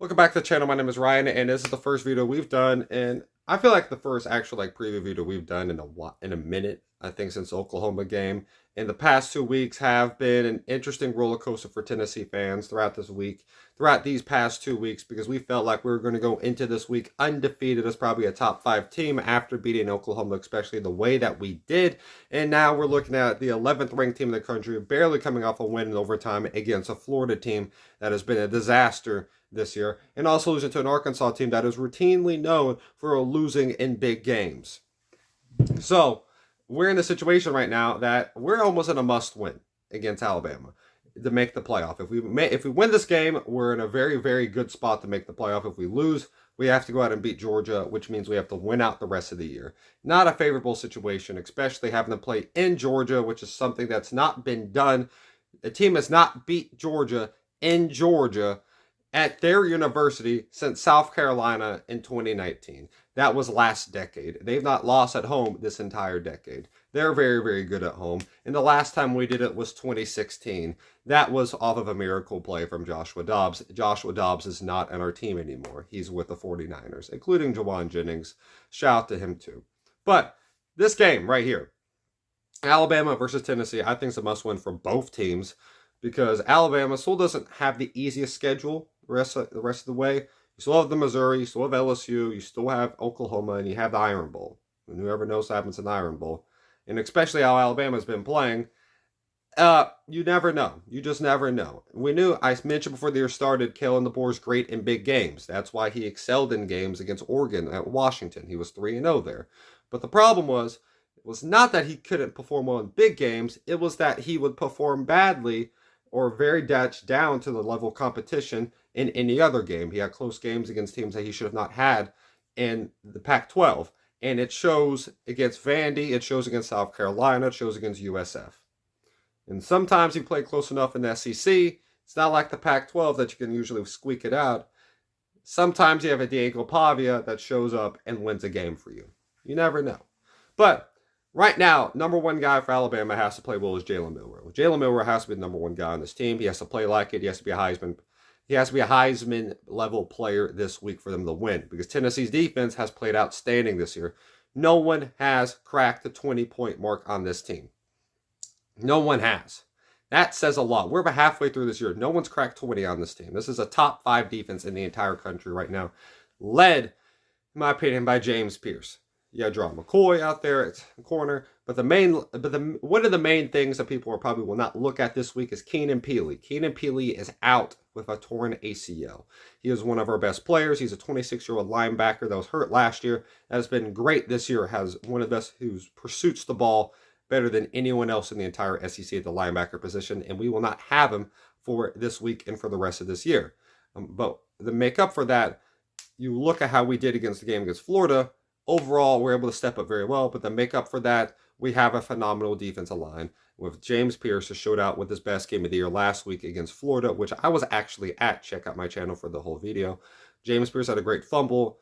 Welcome back to the channel. My name is Ryan, and this is the first video we've done, and I feel like the first actual preview video we've done in a minute. I think since the Oklahoma game. In the past 2 weeks have been an interesting roller coaster for Tennessee fans throughout these past 2 weeks, because we felt like we were going to go into this week undefeated as probably a top 5 team after beating Oklahoma, especially the way that we did. And now we're looking at the 11th ranked team in the country, barely coming off a win in overtime against a Florida team that has been a disaster this year, and also losing to an Arkansas team that is routinely known for losing in big games. So we're in a situation right now that we're almost in a must-win against Alabama to make the playoff. If we win this game, we're in a very, very good spot to make the playoff. If we lose, we have to go out and beat Georgia, which means we have to win out the rest of the year. Not a favorable situation, especially having to play in Georgia, which is something that's not been done. The team has not beat Georgia in Georgia at their university since South Carolina in 2019. That was last decade. They've not lost at home this entire decade. They're very, very good at home. And the last time we did it was 2016. That was off of a miracle play from Joshua Dobbs. Joshua Dobbs is not on our team anymore. He's with the 49ers, including Jauan Jennings. Shout out to him too. But this game right here, Alabama versus Tennessee, I think is a must-win for both teams, because Alabama still doesn't have the easiest schedule the rest of the way. You still have the Missouri, you still have LSU, you still have Oklahoma, and you have the Iron Bowl. And whoever knows what happens in the Iron Bowl. And especially how Alabama's been playing, you never know. You just never know. I mentioned before the year started, Kalen DeBoer's great in big games. That's why he excelled in games against Oregon at Washington. He was 3-0 there. But the problem was not that he couldn't perform well in big games. It was that he would perform badly or very down to the level of competition in any other game. He had close games against teams that he should have not had in the Pac-12. And it shows against Vandy, it shows against South Carolina, it shows against USF. And sometimes he played close enough in the SEC. It's not like the Pac-12 that you can usually squeak it out. Sometimes you have a Diego Pavia that shows up and wins a game for you. You never know. But right now, number one guy for Alabama has to play well is Jalen Milroe. Jalen Milroe has to be the number one guy on this team. He has to play like it. He has to be a Heisman level player this week for them to win, because Tennessee's defense has played outstanding this year. No one has cracked the 20-point mark on this team. No one has. That says a lot. We're about halfway through this year. No one's cracked 20 on this team. This is a top 5 defense in the entire country right now, led, in my opinion, by James Pierce. You got Gerard McCoy out there at the corner, but one of the main things that people probably will not look at this week is Keenan Pili. Keenan Pili is out with a torn ACL. He is one of our best players. He's a 26-year-old linebacker that was hurt last year. That has been great this year. Has one of the best who pursues the ball better than anyone else in the entire SEC at the linebacker position, and we will not have him for this week and for the rest of this year. But the makeup for that, you look at how we did against the game against Florida. Overall, we're able to step up very well, but the makeup for that, we have a phenomenal defensive line with James Pierce, who showed out with his best game of the year last week against Florida, which I was actually at. Check out my channel for the whole video. James Pierce had a great fumble,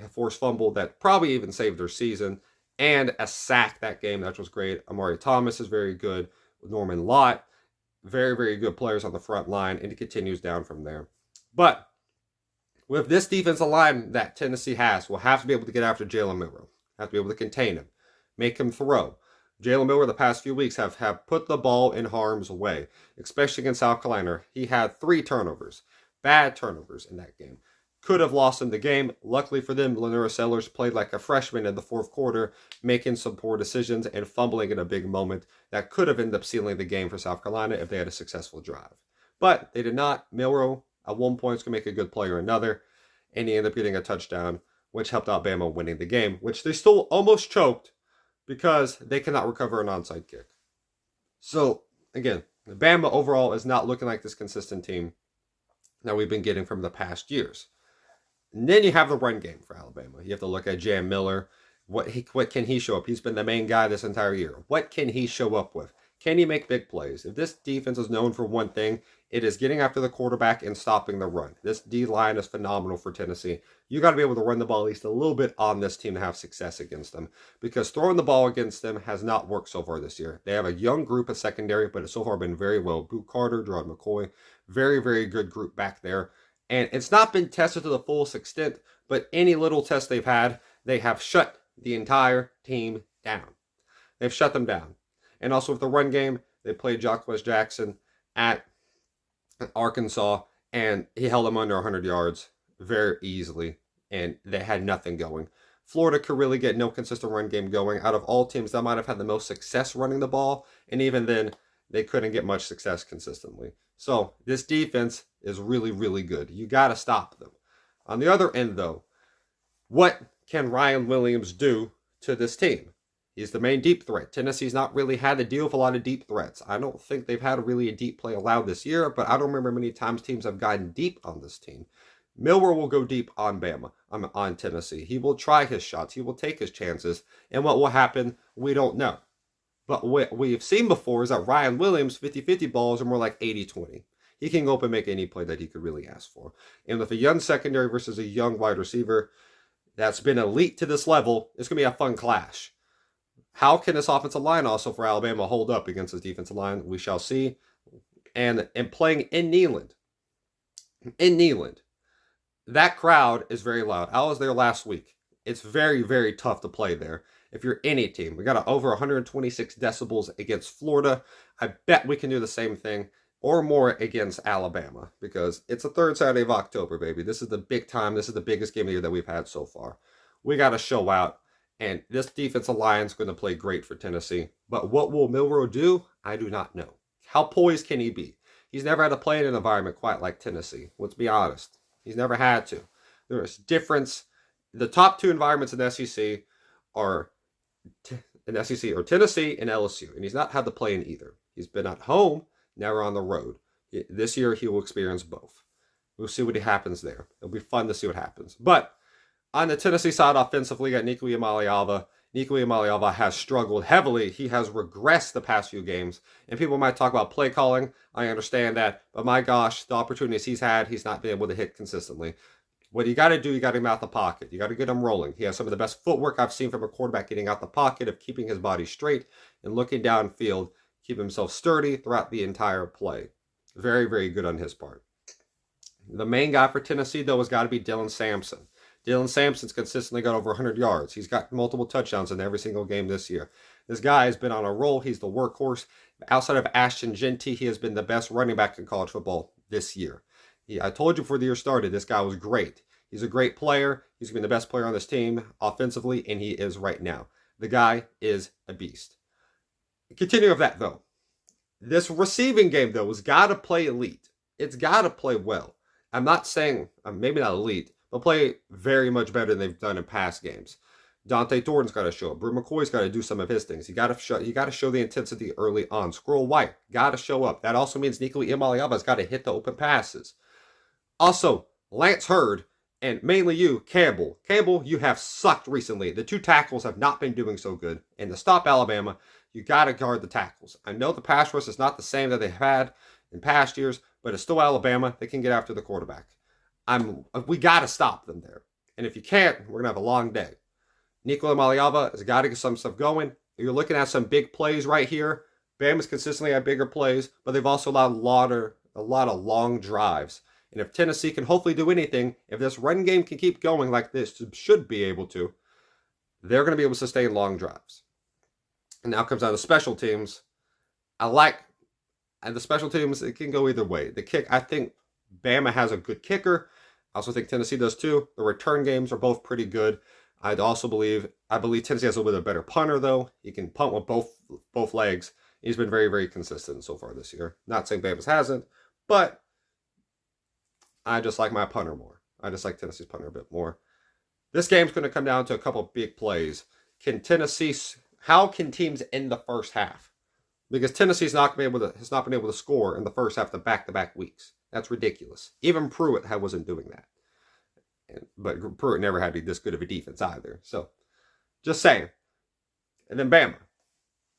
a forced fumble that probably even saved their season, and a sack that game. That was great. Amari Thomas is very good. Norman Lott, very, very good players on the front line, and it continues down from there. But with this defensive line that Tennessee has, we'll have to be able to get after Jalen Milroe. Have to be able to contain him, make him throw. Jalen Milroe the past few weeks have put the ball in harm's way, especially against South Carolina. He had 3 turnovers, bad turnovers in that game. Could have lost in the game. Luckily for them, Lenora Sellers played like a freshman in the fourth quarter, making some poor decisions and fumbling in a big moment that could have ended up sealing the game for South Carolina if they had a successful drive. But they did not. Milroe at one point could make a good play or another, and he ended up getting a touchdown, which helped Alabama winning the game, which they still almost choked because they cannot recover an onside kick. So, again, Alabama overall is not looking like this consistent team that we've been getting from the past years. And then you have the run game for Alabama. You have to look at Jam Miller. What can he show up? He's been the main guy this entire year. What can he show up with? Can he make big plays? If this defense is known for one thing, it is getting after the quarterback and stopping the run. This D-line is phenomenal for Tennessee. You got to be able to run the ball at least a little bit on this team to have success against them, because throwing the ball against them has not worked so far this year. They have a young group at secondary, but it's so far been very well. Boot Carter, Gerard McCoy, very, very good group back there. And it's not been tested to the fullest extent, but any little test they've had, they have shut the entire team down. They've shut them down. And also with the run game, they played Jacques Jackson at Arkansas, and he held them under 100 yards very easily, and they had nothing going. Florida could really get no consistent run game going. Out of all teams, that might have had the most success running the ball, and even then, they couldn't get much success consistently. So this defense is really, really good. You got to stop them. On the other end, though, what can Ryan Williams do to this team? He's the main deep threat. Tennessee's not really had to deal with a lot of deep threats. I don't think they've had really a deep play allowed this year, but I don't remember many times teams have gotten deep on this team. Milroe will go deep on Bama, on Tennessee. He will try his shots. He will take his chances. And what will happen, we don't know. But what we've seen before is that Ryan Williams, 50-50 balls are more like 80-20. He can go up and make any play that he could really ask for. And with a young secondary versus a young wide receiver that's been elite to this level, it's going to be a fun clash. How can this offensive line also for Alabama hold up against this defensive line? We shall see. And playing in Neyland, that crowd is very loud. I was there last week. It's very, very tough to play there. If you're any team, we got over 126 decibels against Florida. I bet we can do the same thing or more against Alabama because it's the third Saturday of October, baby. This is the big time. This is the biggest game of the year that we've had so far. We got to show out, and this defensive line is going to play great for Tennessee. But what will Milroe do? I do not know. How poised can he be? He's never had to play in an environment quite like Tennessee. Let's be honest. He's never had to. There is difference. The top two environments in the SEC are Tennessee and LSU, and he's not had to play in either. He's been at home, never on the road. This year, he will experience both. We'll see what happens there. It'll be fun to see what happens. But on the Tennessee side, offensively, got Nico Iamaleava. Nico Iamaleava has struggled heavily. He has regressed the past few games. And people might talk about play calling. I understand that. But my gosh, the opportunities he's had, he's not been able to hit consistently. What you got to do, you got to get him out the pocket. You got to get him rolling. He has some of the best footwork I've seen from a quarterback getting out the pocket, of keeping his body straight and looking downfield, keep himself sturdy throughout the entire play. Very, very good on his part. The main guy for Tennessee, though, has got to be Dylan Sampson. Dylan Sampson's consistently got over 100 yards. He's got multiple touchdowns in every single game this year. This guy has been on a roll. He's the workhorse. Outside of Ashton Jeanty, he has been the best running back in college football this year. I told you before the year started, this guy was great. He's a great player. He's been the best player on this team offensively, and he is right now. The guy is a beast. Continuing with that, though. This receiving game, though, has got to play elite. It's got to play well. I'm not saying, maybe not elite, but play very much better than they've done in past games. Dante Thornton's got to show up. Brew McCoy's got to do some of his things. You got to show the intensity early on. Squirrel White got to show up. That also means Nico Iamaleava's got to hit the open passes. Also, Lance Hurd, and mainly you, Campbell. Campbell, you have sucked recently. The two tackles have not been doing so good. And to stop Alabama, you got to guard the tackles. I know the pass rush is not the same that they've had in past years, but it's still Alabama. They can get after the quarterback. We got to stop them there. And if you can't, we're going to have a long day. Nico Iamaleava has got to get some stuff going. You're looking at some big plays right here. Bama's consistently had bigger plays, but they've also allowed a lot of long drives. And if Tennessee can hopefully do anything, if this run game can keep going like this, should be able to, they're going to be able to sustain long drives. And now comes down to special teams. And the special teams, it can go either way. The kick, I think Bama has a good kicker. I also think Tennessee does too. The return games are both pretty good. I believe Tennessee has a little bit of a better punter, though. He can punt with both legs. He's been very, very consistent so far this year. Not saying Bama's hasn't, but I just like my punter more. I just like Tennessee's punter a bit more. This game's going to come down to a couple big plays. How can teams end the first half? Because Tennessee's has not been able to score in the first half of back-to-back weeks. That's ridiculous. Even Pruitt wasn't doing that. But Pruitt never had this good of a defense either. So, just saying. And then Bama.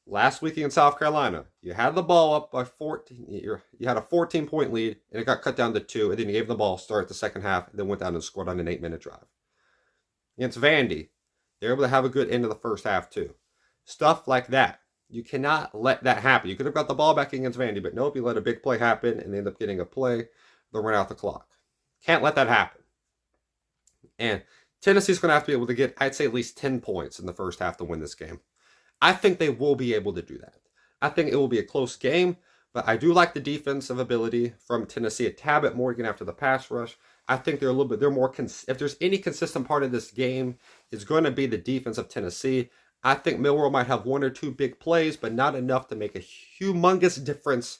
Last week in South Carolina, you had the ball up by 14. You had a 14-point lead, and it got cut down to 2, and then you gave them the ball, start the second half, and then went down and scored on an 8-minute drive. Against Vandy, they're able to have a good end of the first half, too. Stuff like that. You cannot let that happen. You could have got the ball back against Vandy, but nope, you let a big play happen, and they end up getting a play. They'll run out the clock. Can't let that happen. And Tennessee's going to have to be able to get, I'd say, at least 10 points in the first half to win this game. I think they will be able to do that. I think it will be a close game, but I do like the defensive ability from Tennessee. A tad bit more again after the pass rush. I think they're a little bit, they're more, if there's any consistent part of this game, it's going to be the defense of Tennessee. I think Milroe might have one or two big plays, but not enough to make a humongous difference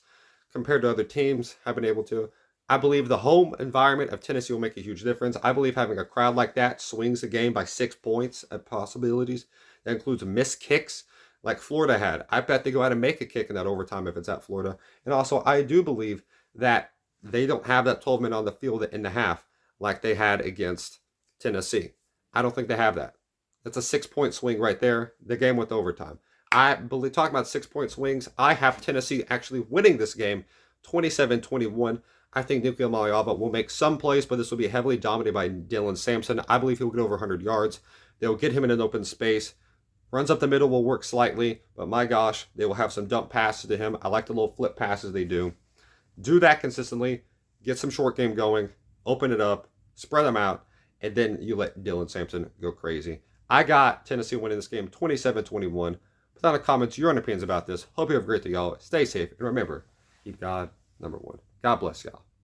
compared to other teams have been able to. I believe the home environment of Tennessee will make a huge difference. I believe having a crowd like that swings the game by 6 points at possibilities. That includes missed kicks like Florida had. I bet they go out and make a kick in that overtime if it's at Florida. And also, I do believe that they don't have that 12 men on the field in the half like they had against Tennessee. I don't think they have that. That's a 6-point swing right there. The game went to overtime. I believe, talking about 6-point swings, I have Tennessee actually winning this game 27-21. I think Nico Maliava will make some plays, but this will be heavily dominated by Dylan Sampson. I believe he'll get over 100 yards. They'll get him in an open space. Runs up the middle will work slightly, but my gosh, they will have some dump passes to him. I like the little flip passes they do. Do that consistently. Get some short game going. Open it up. Spread them out. And then you let Dylan Sampson go crazy. I got Tennessee winning this game 27-21. Put down in the comments your own opinions about this. Hope you have a great day, y'all. Stay safe. And remember, keep God number one. God bless y'all.